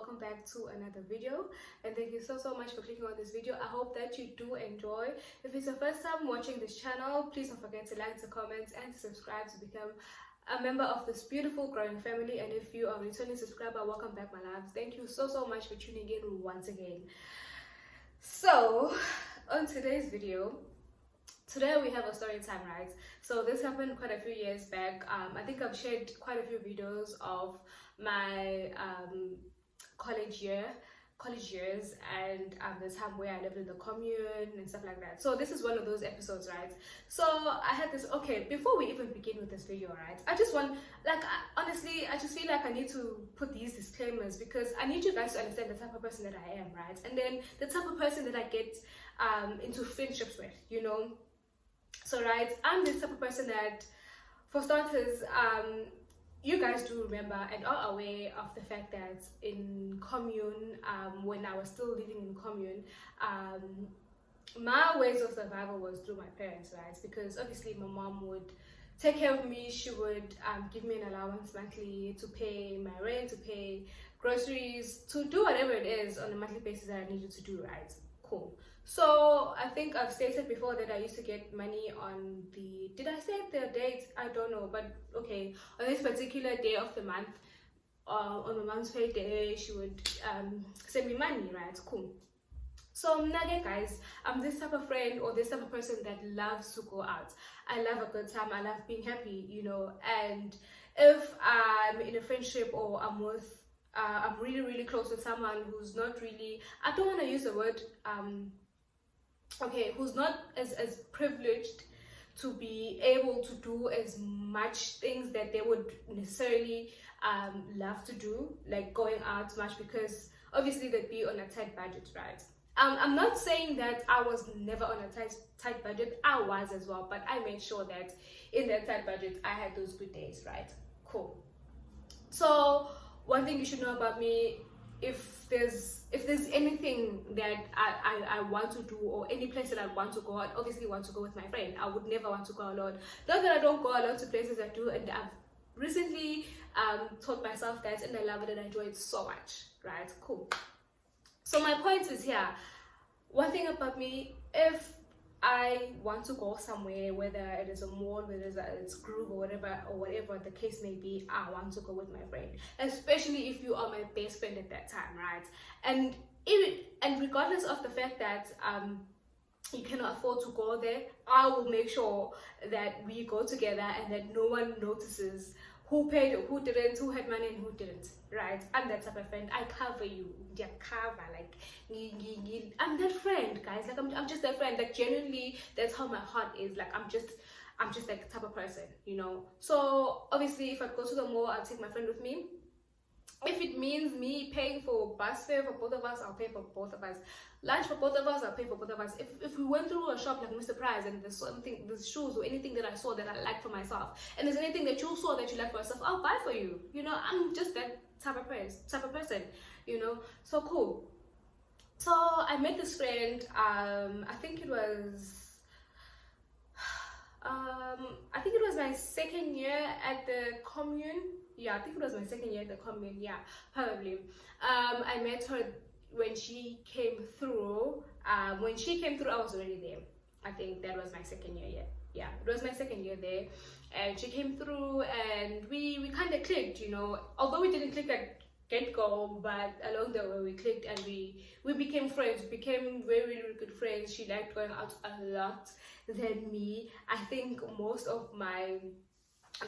welcome back to another video, and thank you so much for clicking on this video. I hope that you do enjoy. If it's your first time watching this channel, please don't forget to like, to comment, and to subscribe to become a member of this beautiful growing family. And if you are a returning subscriber, welcome back, my loves. Thank you so much for tuning in once again. So on today's video, today we have a story time, right? So this happened quite a few years back. I think I've shared quite a few videos of my college years and the time where I lived in the commune and stuff like that. So this is one of those episodes, right? So I had this, okay, before we even begin with this video, right, I just want, honestly, I just feel like I need to put these disclaimers because I need you guys to understand the type of person that I am, right? And then the type of person that I get into friendships with, you know. So right, I'm this type of person that, for starters, you guys do remember and are aware of the fact that in commune, when I was still living in commune, my ways of survival was through my parents, right? Because obviously my mom would take care of me. She would give me an allowance monthly to pay my rent, to pay groceries, to do whatever it is on a monthly basis that I needed to do, right? Cool. So I think I've stated before that I used to get money on the, did I say the date? I don't know, but okay, on this particular day of the month, on my mom's payday, she would send me money, right? Cool. So nugget guys, I'm this type of friend or this type of person that loves to go out. I love a good time, I love being happy, you know. And if I'm in a friendship or I'm with I'm really close with someone who's not really, I don't want to use the word okay, who's not as privileged to be able to do as much things that they would necessarily love to do, like going out much, because obviously they'd be on a tight budget, right? I'm not saying that I was never on a tight budget. I was as well, but I made sure that in that tight budget I had those good days, right? Cool. So one thing you should know about me, if there's anything that I want to do, or any place that I want to go, I'd obviously want to go with my friend. I would never want to go alone. Not that I don't go alone to places, I do, and I've recently taught myself that, and I love it and I enjoy it so much, right? Cool. So my point is here, one thing about me, if I want to go somewhere, whether it is a mall, whether it's group or whatever the case may be, I want to go with my friend, especially if you are my best friend at that time, right? And regardless of the fact that you cannot afford to go there, I will make sure that we go together and that no one notices who paid, who didn't, who had money and who didn't, right? I'm that type of friend. I cover you. Yeah, cover, like, I'm that friend, guys. Like, I'm just that friend. Like, genuinely, that's how my heart is. Like, I'm just that type of person, you know. So obviously, if I go to the mall, I'll take my friend with me. If it means me paying for bus fare for both of us, I'll pay for both of us. Lunch for both of us, I'll pay for both of us. If we went through a shop like Mr. Price and there's something, there's shoes or anything that I saw that I like for myself, and there's anything that you saw that you like for yourself, I'll buy for you. You know, I'm just that type of person, you know. So cool. So I met this friend, I think it was my second year at the commune. Yeah, I think it was my second year at the commune. Yeah, probably. I met her when she came through. When she came through, I was already there. I think that was my second year. Yeah, it was my second year there, and she came through, and we kind of clicked, you know. Although we didn't click at get-go, but along the way we clicked, and we became friends. We became really good friends. She liked going out a lot than me. I think most of my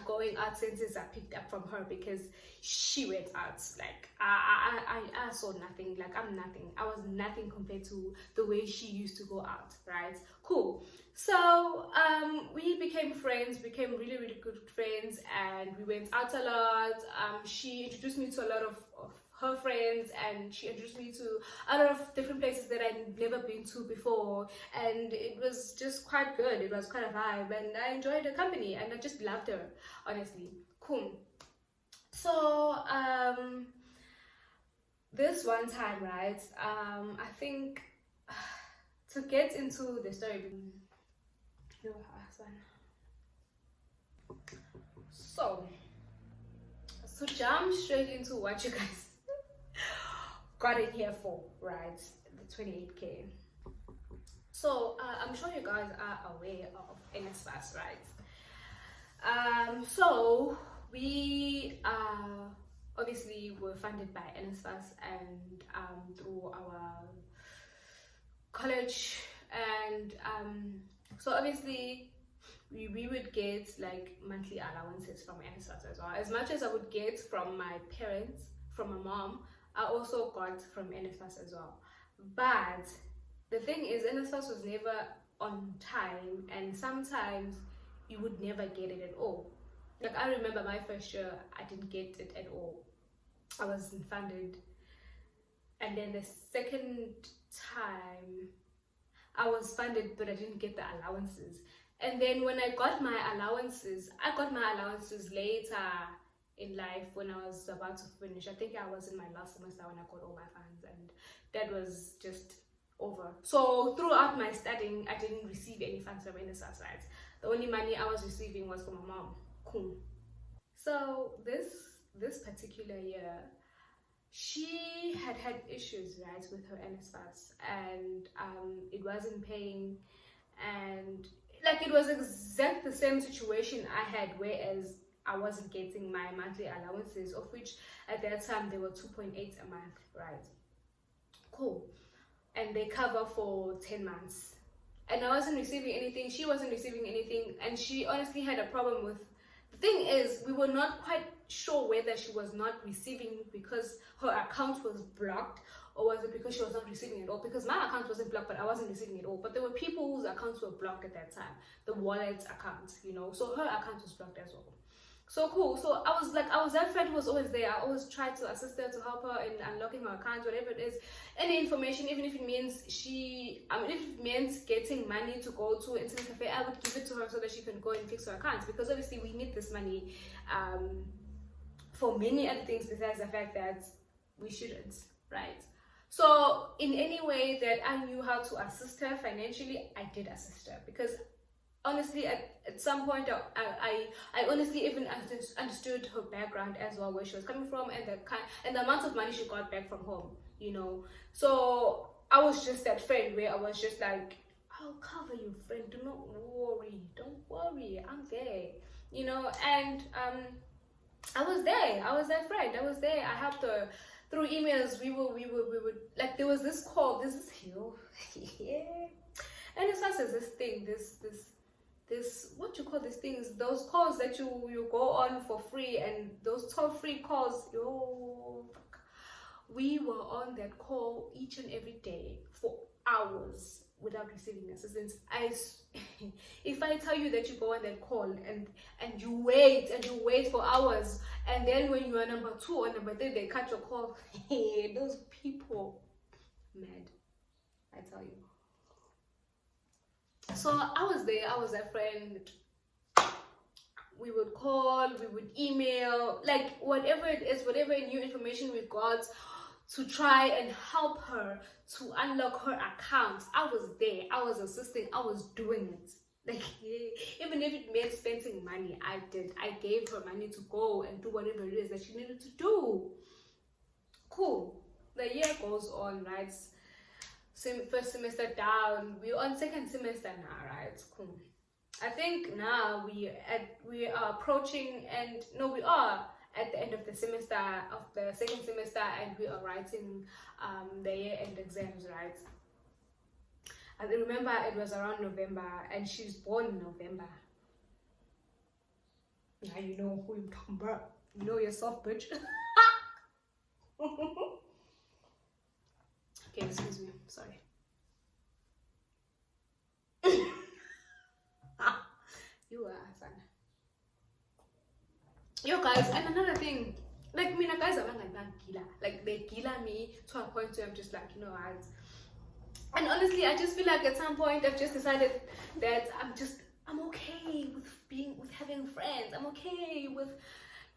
going out senses are picked up from her because she went out. Like I saw nothing. Like I'm nothing. I was nothing compared to the way she used to go out, right? Cool. So we became friends, became really good friends, and we went out a lot. She introduced me to a lot of her friends, and she introduced me to a lot of different places that I'd never been to before, and it was just quite good. It was quite a vibe, and I enjoyed her company, and I just loved her, honestly. Cool. So this one time, right, I think to get into the story, so to jump straight into what you guys got in here for, right? The 28K. So I'm sure you guys are aware of NSFAS, right? So we obviously were funded by NSFAS and through our college, and so obviously we would get like monthly allowances from NSFAS as well. As much as I would get from my parents, from my mom, I also got from NSFAS as well. But the thing is, NSFAS was never on time, and sometimes you would never get it at all. Like I remember my first year, I didn't get it at all. I wasn't funded. And then the second time, I was funded, but I didn't get the allowances. And then when I got my allowances later in life when I was about to finish. I think I was in my last semester when I got all my funds, and that was just over. So throughout my studying, I didn't receive any funds from NSFAS, right? The only money I was receiving was from my mom. Cool. So this particular year, she had issues, right, with her NSFAS, and it wasn't paying, and like it was exact the same situation I had, whereas I wasn't getting my monthly allowances, of which at that time they were 2.8 a month, right? Cool. And they cover for 10 months, and I wasn't receiving anything, she wasn't receiving anything, and she honestly had a problem with. The thing is, we were not quite sure whether she was not receiving because her account was blocked, or was it because she was not receiving at all? Because my account wasn't blocked, but I wasn't receiving at all. But there were people whose accounts were blocked at that time, the wallet accounts, you know, so her account was blocked as well. So cool. So I was that friend who was always there. I always tried to assist her, to help her in unlocking her account, whatever it is, any information, even if it means if it meant getting money to go to an internet cafe, I would give it to her so that she can go and fix her account, because obviously we need this money for many other things besides the fact that we shouldn't, right? So in any way that I knew how to assist her financially, I did assist her, because honestly at some point I honestly even understood her background as well, where she was coming from, and the amount of money she got back from home, you know. So I was just that friend where I was just like, I'll cover you, friend, don't worry, I'm there, you know. And I was there, I was that friend, I was there, I helped her through emails. We would like, there was this call, this yeah, and it's not as this thing, this what you call these things, those calls that you go on for free, and those toll-free calls, we were on that call each and every day for hours without receiving assistance. If I tell you that you go on that call and you wait for hours, and then when you are number 2 or number 3 they cut your call, those people, mad, I tell you. So I was there, I was that friend. We would call, we would email, like whatever it is, whatever new information we got, to try and help her to unlock her account. I was there, I was assisting, I was doing it. Like, even if it meant spending money, I did. I gave her money to go and do whatever it is that she needed to do. Cool. The year goes on, right? First semester down, we're on second semester now, right? Cool. I think now we are approaching, and no, we are at the end of the semester, of the second semester, and we are writing the year-end exams, right? I remember it was around November, and she's born in November. Now you know who I'm talking about. You know yourself, bitch. Okay, excuse me, sorry. You are son. Yo guys, and another thing, like me, guys are like they gila me to a point where I'm just like, you know, and honestly I just feel like at some point I've just decided that I'm okay with having friends. I'm okay with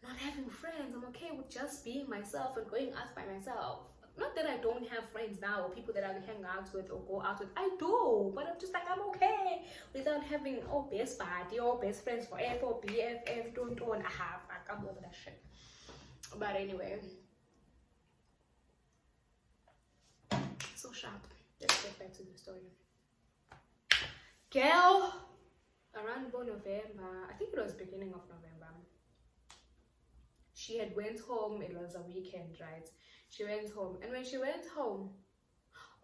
not having friends. I'm okay with just being myself and going out by myself. Not that I don't have friends now, or people that I hang out with or go out with. I do, but I'm just like, I'm okay without having best buddy or best friends forever or BFF. Don't have. I'm over that shit. But anyway, sharp. Let's get back to the story. Girl, around November, I think it was beginning of November, she had went home. It was a weekend, right? She went home, and when she went home,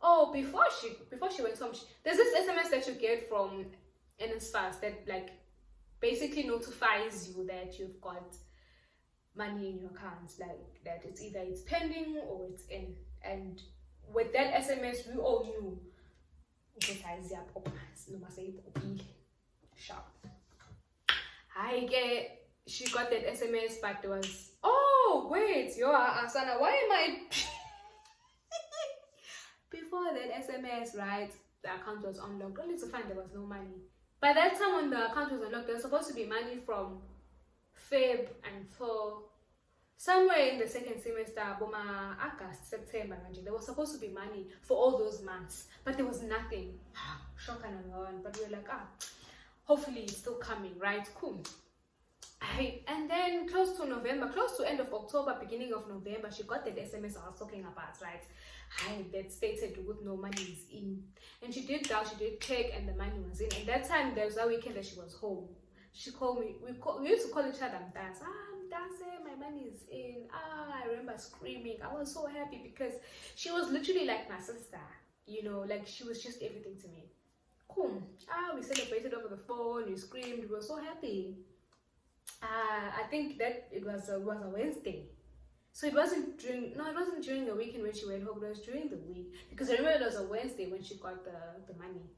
oh, before she went home, there's this SMS that you get from NSFAS that like basically notifies you that you've got money in your account, like that it's either it's pending or it's in. And with that SMS, we all knew sharp. She got that SMS, but there was, oh wait, Asana, why am I before that SMS, right? The account was unlocked, only to find there was no money. By that time when the account was unlocked, there was supposed to be money from Feb until somewhere in the second semester, Boma, August, September, there was supposed to be money for all those months, but there was nothing. Shock and one, but we were like, hopefully it's still coming, right? Cool. And then close to November, close to end of October, beginning of November, she got that SMS I was talking about, right? That stated with no money is in. And she did check and the money was in. And that time, there was a weekend that she was home. She called me, we used to call each other Mtasa. Mtasa, my money is in. I remember screaming. I was so happy because she was literally like my sister, you know, like she was just everything to me. Cool. We celebrated over the phone, we screamed, we were so happy. I think that it was a Wednesday. So it wasn't during the weekend when she went home, it was during the week. Because I remember it was a Wednesday when she got the money.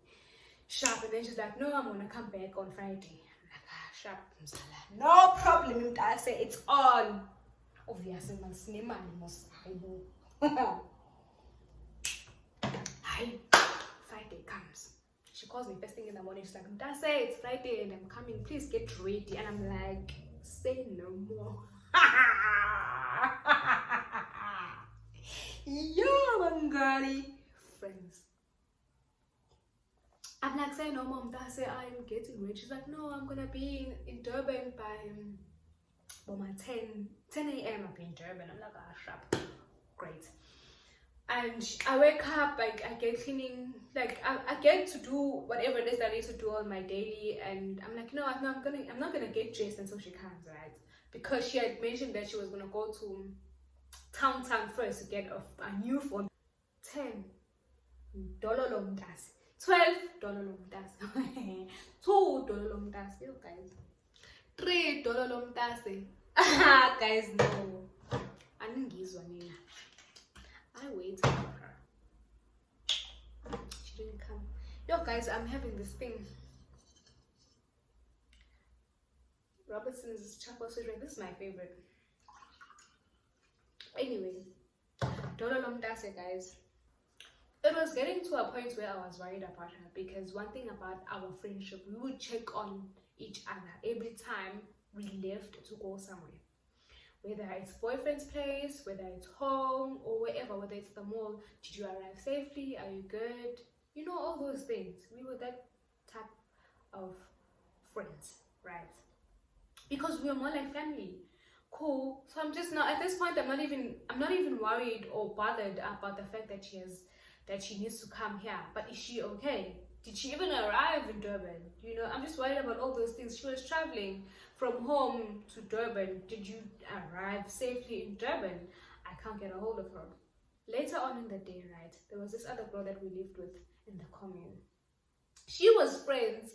Sharp, and then she's like, no, I'm gonna come back on Friday. I'm like, sharp, no problem, I say it's on. Obviously, Friday comes. She calls me first thing in the morning. She's like, Dase, it's Friday and I'm coming. Please get ready. And I'm like, say no more. Yo, Bengali friends. I'm like, say no more, Dase, I'm getting ready. She's like, no, I'm gonna be in Durban by 10 a.m. I'll be in Durban. I'm like, sharp. Great. And I wake up, like I get cleaning, like I get to do whatever it is that I need to do on my daily, and I'm like, no, I'm not gonna get dressed until she comes, right? Because she had mentioned that she was gonna go to town first to get a new phone. $10 lomtas, $12 lomtas, $2 lomtas, yo guys, $3 lomtas. Guys, no, I didn't give one. I waited for her. She didn't come. Yo guys, I'm having this thing. Robertson's chocolate sweet drink. This is my favorite. Anyway, Dololong Dase, guys. It was getting to a point where I was worried about her, because one thing about our friendship, we would check on each other every time we left to go somewhere. Whether it's boyfriend's place, whether it's home, or wherever, whether it's the mall. Did you arrive safely? Are you good? You know, all those things. We were that type of friends, right? Because we were more like family. Cool. So I'm just not, at this point, I'm not even worried or bothered about the fact that she needs to come here. But is she okay? Did she even arrive in Durban? You know, I'm just worried about all those things. She was traveling from home to Durban. Did you arrive safely in Durban? I can't get a hold of her. Later on in the day, right, there was this other girl that we lived with in the commune. She was friends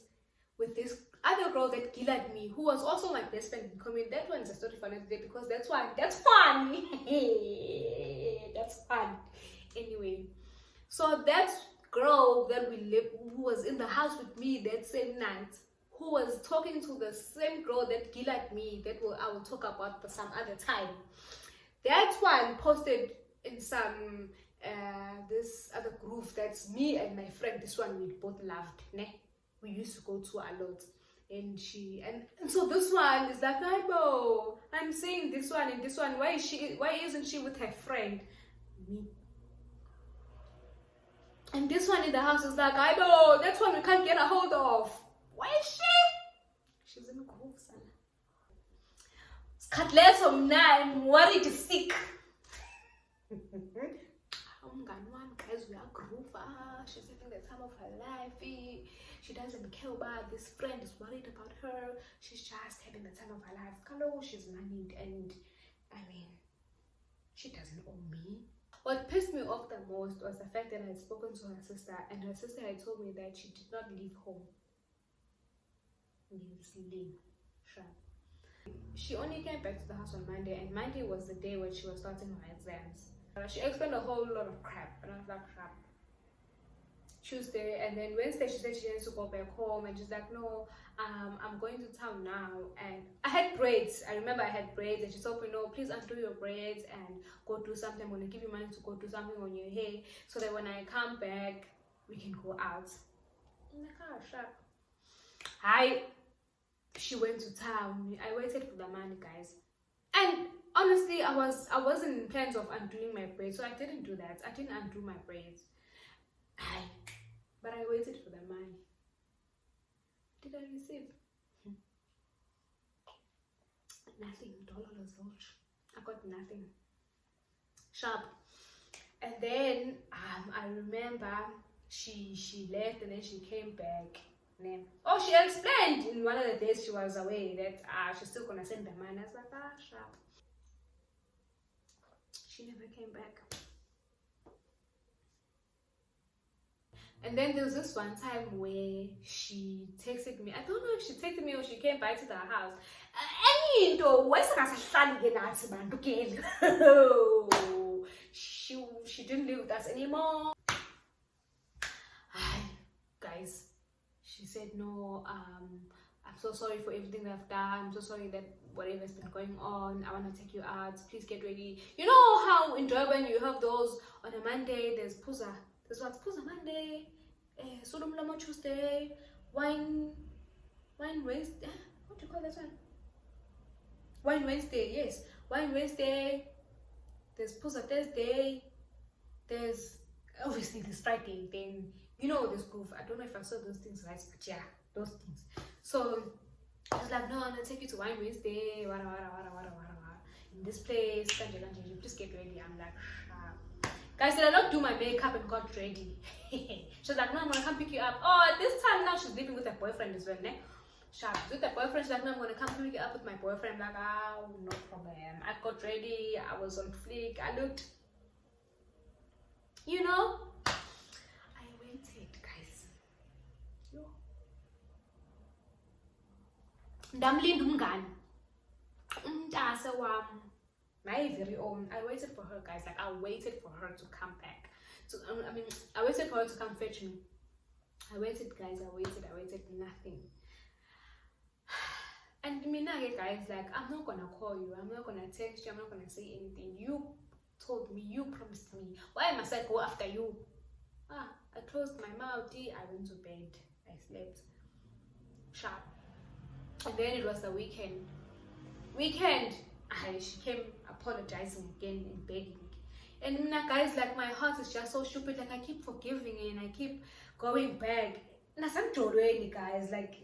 with this other girl that killed me, who was also my best friend in commune. That one's a story for another day, because that's fun. That's fun. Anyway, so that girl that we lived, who was in the house with me that same night, who was talking to the same girl that killed me, I will talk about for some other time. That one posted in some this other group that's me and my friend. This one we both loved, ne? We used to go to a lot. And so this one is like, I'm saying this one and this one. Why isn't she with her friend? Me. And this one in the house is like, that's one we can't get a hold of. Why is she? She's in the group, son. I'm worried, sick. Guys, we are groova. She's having the time of her life. She doesn't care about this friend is worried about her. She's just having the time of her life. Hello, she's married, and I mean, she doesn't owe me. What pissed me off the most was the fact that I had spoken to her sister, and her sister had told me that she did not leave home. She only came back to the house on Monday, and Monday was the day when she was starting her exams. She explained a whole lot of crap, and I was like, crap. Tuesday, and then Wednesday she said she needs to go back home, and she's like, no, I'm going to town now. And I had braids. I remember I had braids, and she told me, no, please undo your braids and go do something. I'm going to give you money to go do something on your hair so that when I come back we can go out. I'm like, oh, shut. She went to town. I waited for the money, guys, and honestly I wasn't in plans of undoing my braids, so I didn't do that. I didn't undo my braids, but I waited for the money. Did I receive? Nothing. I got nothing. Sharp. And then I remember she left, and then she came back. Oh, she explained in one of the days she was away that she's still gonna send the money. I was like, sharp. She never came back. And then there was this one time where she texted me. I don't know if she texted me or she came back to the house. She didn't live with us anymore. Guys, she said, no, I'm so sorry for everything that I've done. I'm so sorry that whatever's been going on, I want to take you out. Please get ready. You know how in Durban you have those on a Monday, there's Puza. There's what's Puza Monday, Solomlamo Tuesday, Wine Wednesday. What do you call that one? Wine Wednesday, yes. Wine Wednesday. There's Puza Thursday. There's obviously this Friday. Then you know this proof. I don't know if I saw those things right, but yeah, those things. So I was like, no, I'm gonna take you to Wine Wednesday. In this place, please get ready. I'm like, guys, did I not do my makeup and got ready? She's like, no, I'm gonna come pick you up. Oh, at this time now she's living with her boyfriend as well, ne? Sharp. With her boyfriend, she's like, no, I'm gonna come pick you up with my boyfriend. I'm like, oh, no problem. I got ready. I was on fleek. I looked, you know. I waited, guys. Yo. Ndamlinda umngani. Umntase wami. My very own. I waited for her, guys. Like, I waited for her to come back. I waited for her to come fetch me. I waited, guys. I waited. Nothing. And guys, like, I'm not gonna call you. I'm not gonna text you. I'm not gonna say anything. You told me. You promised me. Why must I go after you? I closed my mouth. I went to bed. I slept. Sharp. And then it was the weekend. She came apologizing again and begging. And guys, like, my heart is just so stupid. Like, I keep forgiving and I keep going back. Guys, like,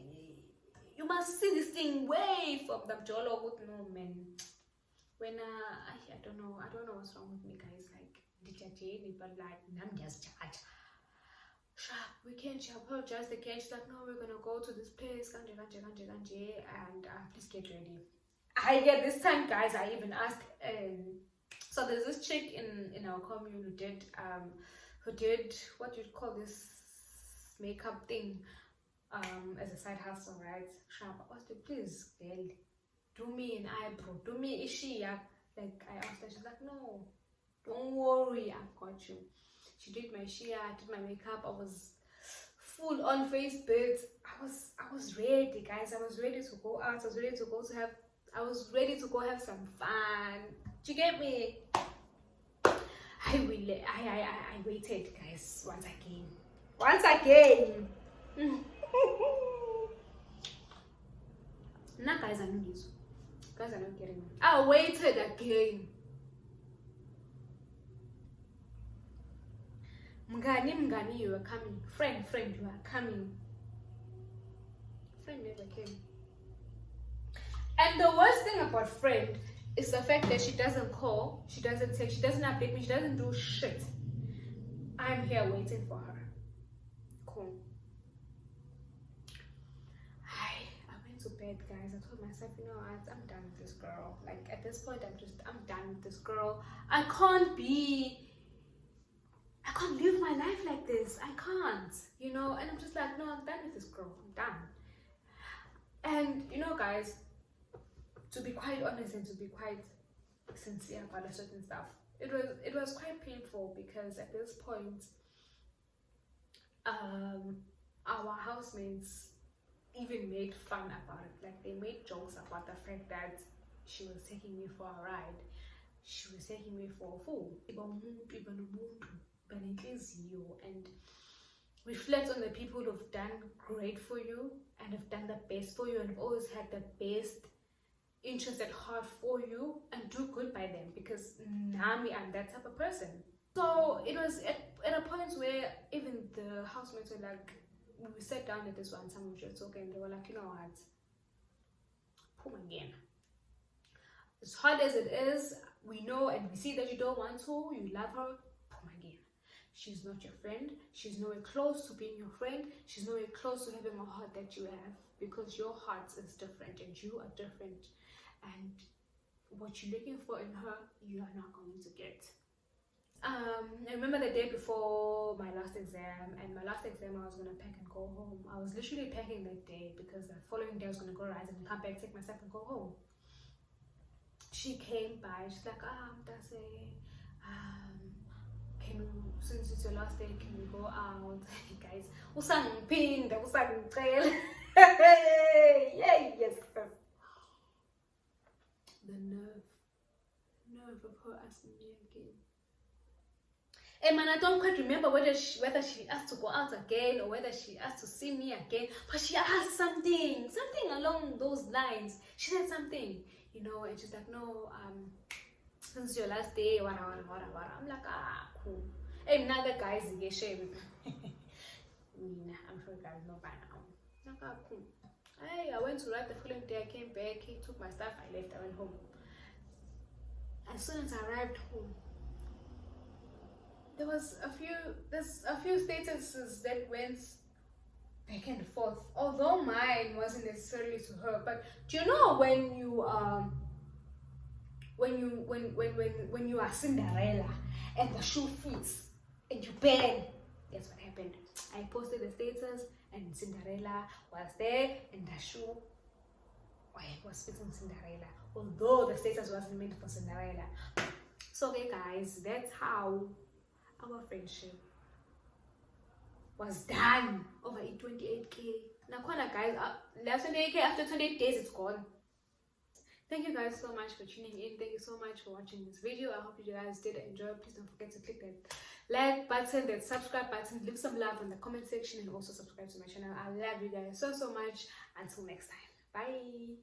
you must see this thing way from the jolo. No, man. When I don't know what's wrong with me, guys. Like, but like, I'm just judged. We can't. She apologized again. She's like, no, we're gonna go to this place, and please get ready. I get this time, guys. I even asked. So there's this chick in our community who did what you'd call this makeup thing as a side hustle, right? Sharp. I asked her, please, girl, do me an eyebrow, do me a shea. Like, I asked her, she's like, no, don't worry, I've got you. She did my shea, I did my makeup. I was full on face built. I was ready, guys. I was ready to go out. I was ready to go have some fun. Do you get me? I waited, guys, once again. Nah, guys, I know this. Guys are not getting me. I waited again. Mgani, you are coming. Friend, you are coming. Friend never came. And the worst thing about friend is the fact that she doesn't call, she doesn't text, she doesn't update me, she doesn't do shit. I'm here waiting for her. Cool. I went to bed, guys. I told myself, you know what, I'm done with this girl. Like, at this point, I'm done with this girl. I can't live my life like this. I can't, you know. And I'm just like, no, I'm done with this girl. I'm done. And you know, guys, to be quite honest and to be quite sincere about a certain stuff, it was quite painful, because at this point, our housemates even made fun about it. Like, they made jokes about the fact that she was taking me for a ride. She was taking me for a fool. And reflect on the people who've done great for you and have done the best for you and have always had the best interest at heart for you, and do good by them, because Nami, I'm that type of person. So it was at a point where even the housemates were like, we sat down at this one time, we were just talking, they were like, you know what, Pum again. As hard as it is, we know and we see that you don't want to, you love her, Pum again. She's not your friend. She's nowhere close to being your friend. She's nowhere close to having a heart that you have, because your heart is different and you are different. And what you're looking for in her, you are not going to get. I remember the day before my last exam, and my last exam I was going to pack and go home. I was literally packing that day, because the following day I was going to go rise and come back, take myself and go home. She came by, she's like, since it's your last day, can we go out? Guys, usangiphinda, usangicela. Yes. The nerve of her asking me again. And man, I don't quite remember whether she asked to go out again or whether she asked to see me again, but she asked something along those lines. She said something, you know, and she's like, no, since it's your last day, what. I'm like, cool. And now the guys get shame. I'm sure you guys know by now. Like, cool. Hey, I went to write the following day. I came back. He took my stuff. I left. I went home. As soon as I arrived home, there's a few statuses that went back and forth. Although mine wasn't necessarily to her, but do you know when you are Cinderella and the shoe fits and you bang? That's what happened. I posted the status and Cinderella was there and the shoe was fitting Cinderella, although the status wasn't meant for Cinderella. So okay guys, that's how our friendship was done over 28K. Now guys, last 28K, after 28 days it's gone. Thank you guys so much for tuning in. Thank you so much for watching this video. I hope you guys did enjoy. Please don't forget to click that like button, that subscribe button, leave some love in the comment section, and also subscribe to my channel. I love you guys so much. Until next time, bye.